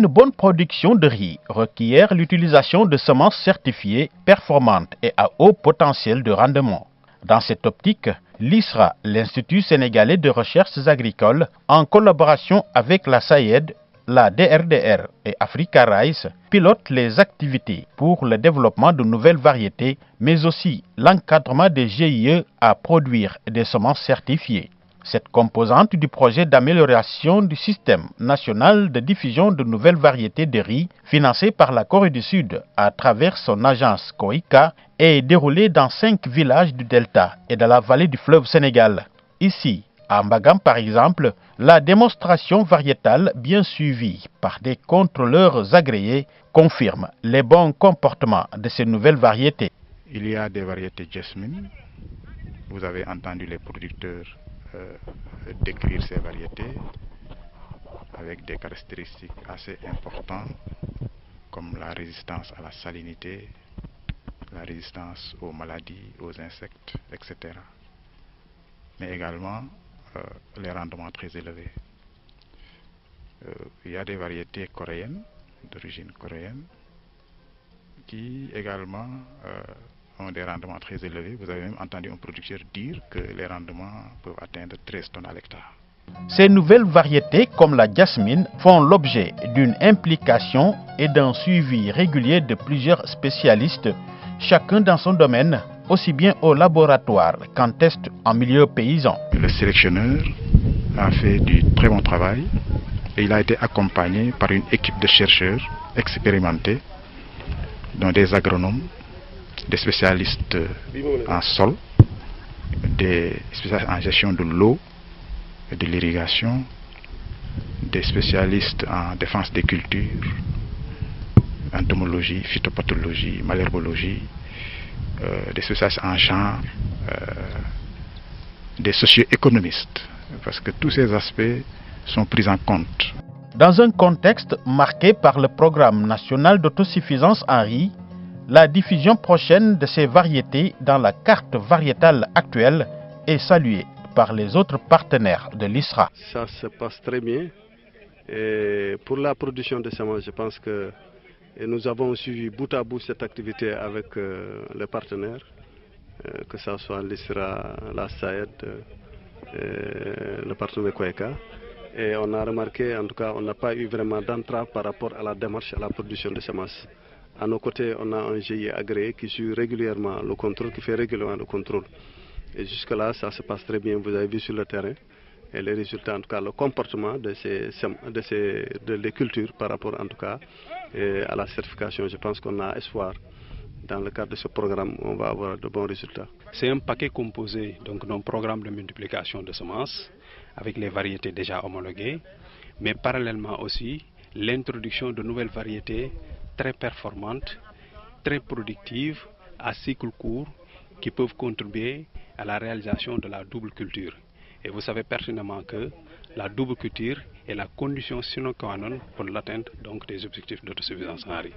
Une bonne production de riz requiert l'utilisation de semences certifiées, performantes et à haut potentiel de rendement. Dans cette optique, l'ISRA, l'Institut sénégalais de recherches agricoles, en collaboration avec la SAED, la DRDR et Africa Rice, pilote les activités pour le développement de nouvelles variétés, mais aussi l'encadrement des GIE à produire des semences certifiées. Cette composante du projet d'amélioration du système national de diffusion de nouvelles variétés de riz, financé par la Corée du Sud à travers son agence COICA, est déroulée dans 5 villages du Delta et de la vallée du fleuve Sénégal. Ici, à Mbagam par exemple, la démonstration variétale bien suivie par des contrôleurs agréés confirme les bons comportements de ces nouvelles variétés. Il y a des variétés Jasmine. Vous avez entendu les producteurs décrire ces variétés avec des caractéristiques assez importantes comme la résistance à la salinité, la résistance aux maladies, aux insectes, etc. Mais également les rendements très élevés. Il y a des variétés coréennes, d'origine coréenne, qui également ont des rendements très élevés. Vous avez même entendu un producteur dire que les rendements peuvent atteindre 13 tonnes à l'hectare. Ces nouvelles variétés, comme la jasmine, font l'objet d'une implication et d'un suivi régulier de plusieurs spécialistes, chacun dans son domaine, aussi bien au laboratoire qu'en test en milieu paysan. Le sélectionneur a fait du très bon travail et il a été accompagné par une équipe de chercheurs expérimentés, dont des agronomes, des spécialistes en sol, des spécialistes en gestion de l'eau et de l'irrigation, des spécialistes en défense des cultures, entomologie, phytopathologie, malherbologie, des spécialistes en genre, des socio-économistes, parce que tous ces aspects sont pris en compte. Dans un contexte marqué par le programme national d'autosuffisance en riz, la diffusion prochaine de ces variétés dans la carte variétale actuelle est saluée par les autres partenaires de l'ISRA. Ça se passe très bien. Et pour la production de semences, je pense que nous avons suivi bout à bout cette activité avec les partenaires, que ce soit l'ISRA, la SAED, le partenaire COECA. Et on a remarqué, en tout cas, on n'a pas eu vraiment d'entrave par rapport à la démarche à la production de semences. À nos côtés, on a un GIE agréé qui suit régulièrement le contrôle, qui fait régulièrement le contrôle. Et jusque-là, ça se passe très bien. Vous avez vu sur le terrain et les résultats, en tout cas, le comportement des cultures par rapport, en tout cas, à la certification. Je pense qu'on a espoir. Dans le cadre de ce programme, on va avoir de bons résultats. C'est un paquet composé d'un programme de multiplication de semences avec les variétés déjà homologuées, mais parallèlement aussi l'introduction de nouvelles variétés très performantes, très productives, à cycle court, qui peuvent contribuer à la réalisation de la double culture. Et vous savez pertinemment que la double culture est la condition sine qua non pour l'atteinte des objectifs d'autosuffisance en riz.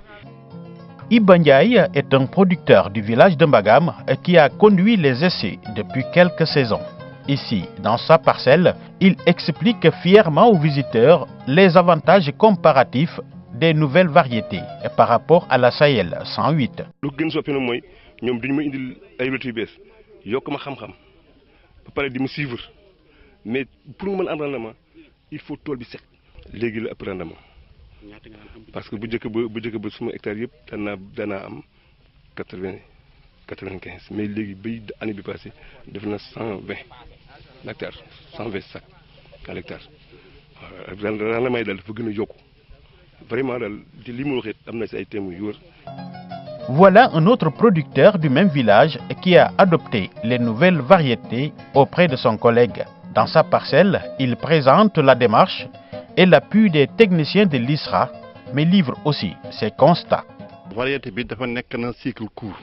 Iba Ndiaye est un producteur du village de Mbagam qui a conduit les essais depuis quelques saisons. Ici, dans sa parcelle, il explique fièrement aux visiteurs les avantages comparatifs des nouvelles variétés par rapport à la Sahel 108. Lu gën soppi na mooy ñoom duñu ma indil ay wetu yu bees yokk ma xam-xam ba pare di ma suivre mais pour nga mën am rendement il faut tool bi set léegi la ëpp rendement parce que bu njëkk ba suma hectare yëpp danaa am 95 mais léegi bay année bi passé def na 120 hectares 120 sacs à l'hectare rendement yi daal dafa gën a yokku vraiment daal di li mu waxee am na si ay témoins yu wër. Voilà un autre producteur du même village qui a adopté les nouvelles variétés auprès de son collègue. Dans sa parcelle, il présente la démarche et l'appui des techniciens de l'ISRA, mais livre aussi ses constats. Variété bi dafa nekk na cycle court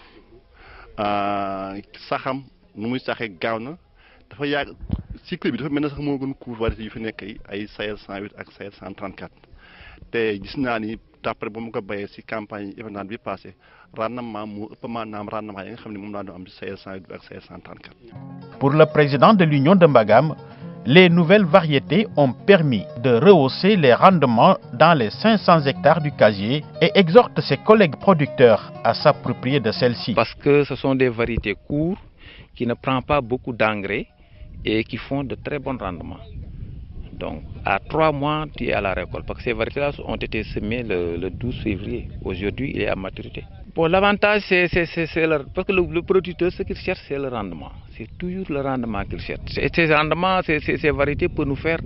saxam nu muy saxee gaaw na dafa yàgg cycle bi dafa mel ne sax moo gën court variété yu fi nekk ay Sahel 108 ak Sahel 134 te gis naa ni d'après ba mu ko bayee ci campagne hivernale bi passé rendement moo ëpp maanaam rendement yi nga xam ne moom laa doon am ci Sahel 108 ak Sahel 134. Pour le président de l'Union de Mbagam, Les nouvelles variétés ont permis de rehausser les rendements dans les 500 hectares du casier et exhorte ses collègues producteurs à s'approprier de celles-ci. Parce que ce sont des variétés courtes qui ne prennent pas beaucoup d'engrais et qui font de très bons rendements. Donc à 3 mois, tu es à la récolte parce que ces variétés-là ont été semées le 12 février. Aujourd'hui, il est à maturité. Bon, l'avantage, c'est parce que le producteur, ce qu'il cherche, c'est le rendement. C'est toujours le rendement qu'il cherche. Et ces rendements, ces variétés peuvent nous faire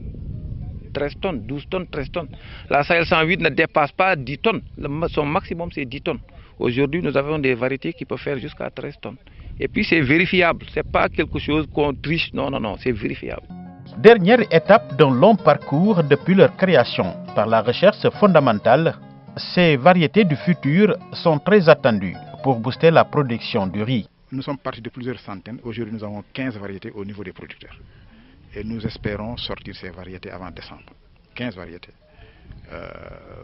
13 tonnes, 12 tonnes, 13 tonnes. La Sahel 108 ne dépasse pas 10 tonnes. Son maximum, c'est 10 tonnes. Aujourd'hui, nous avons des variétés qui peuvent faire jusqu'à 13 tonnes. Et puis, c'est vérifiable. Ce n'est pas quelque chose qu'on triche. Non, non, non, c'est vérifiable. Dernière étape d'un long parcours depuis leur création par la recherche fondamentale, ces variétés du futur sont très attendues pour booster la production du riz. Nous sommes partis de plusieurs centaines. Aujourd'hui, nous avons 15 variétés au niveau des producteurs. Et nous espérons sortir ces variétés avant décembre. 15 variétés.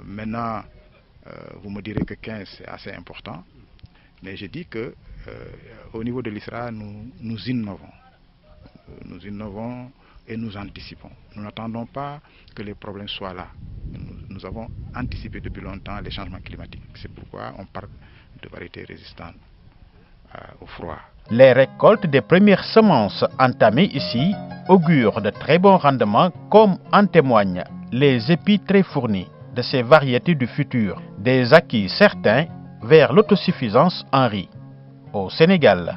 Maintenant, vous me direz que 15 c'est assez important. Mais je dis que au niveau de l'ISRA, nous innovons. Nous innovons et nous anticipons. Nous n'attendons pas que les problèmes soient là. Nous avons anticipé depuis longtemps les changements climatiques. C'est pourquoi on parle de variétés résistantes au froid. Les récoltes des premières semences entamées ici augurent de très bons rendements, comme en témoignent les épis très fournis de ces variétés du futur, des acquis certains vers l'autosuffisance en riz au Sénégal.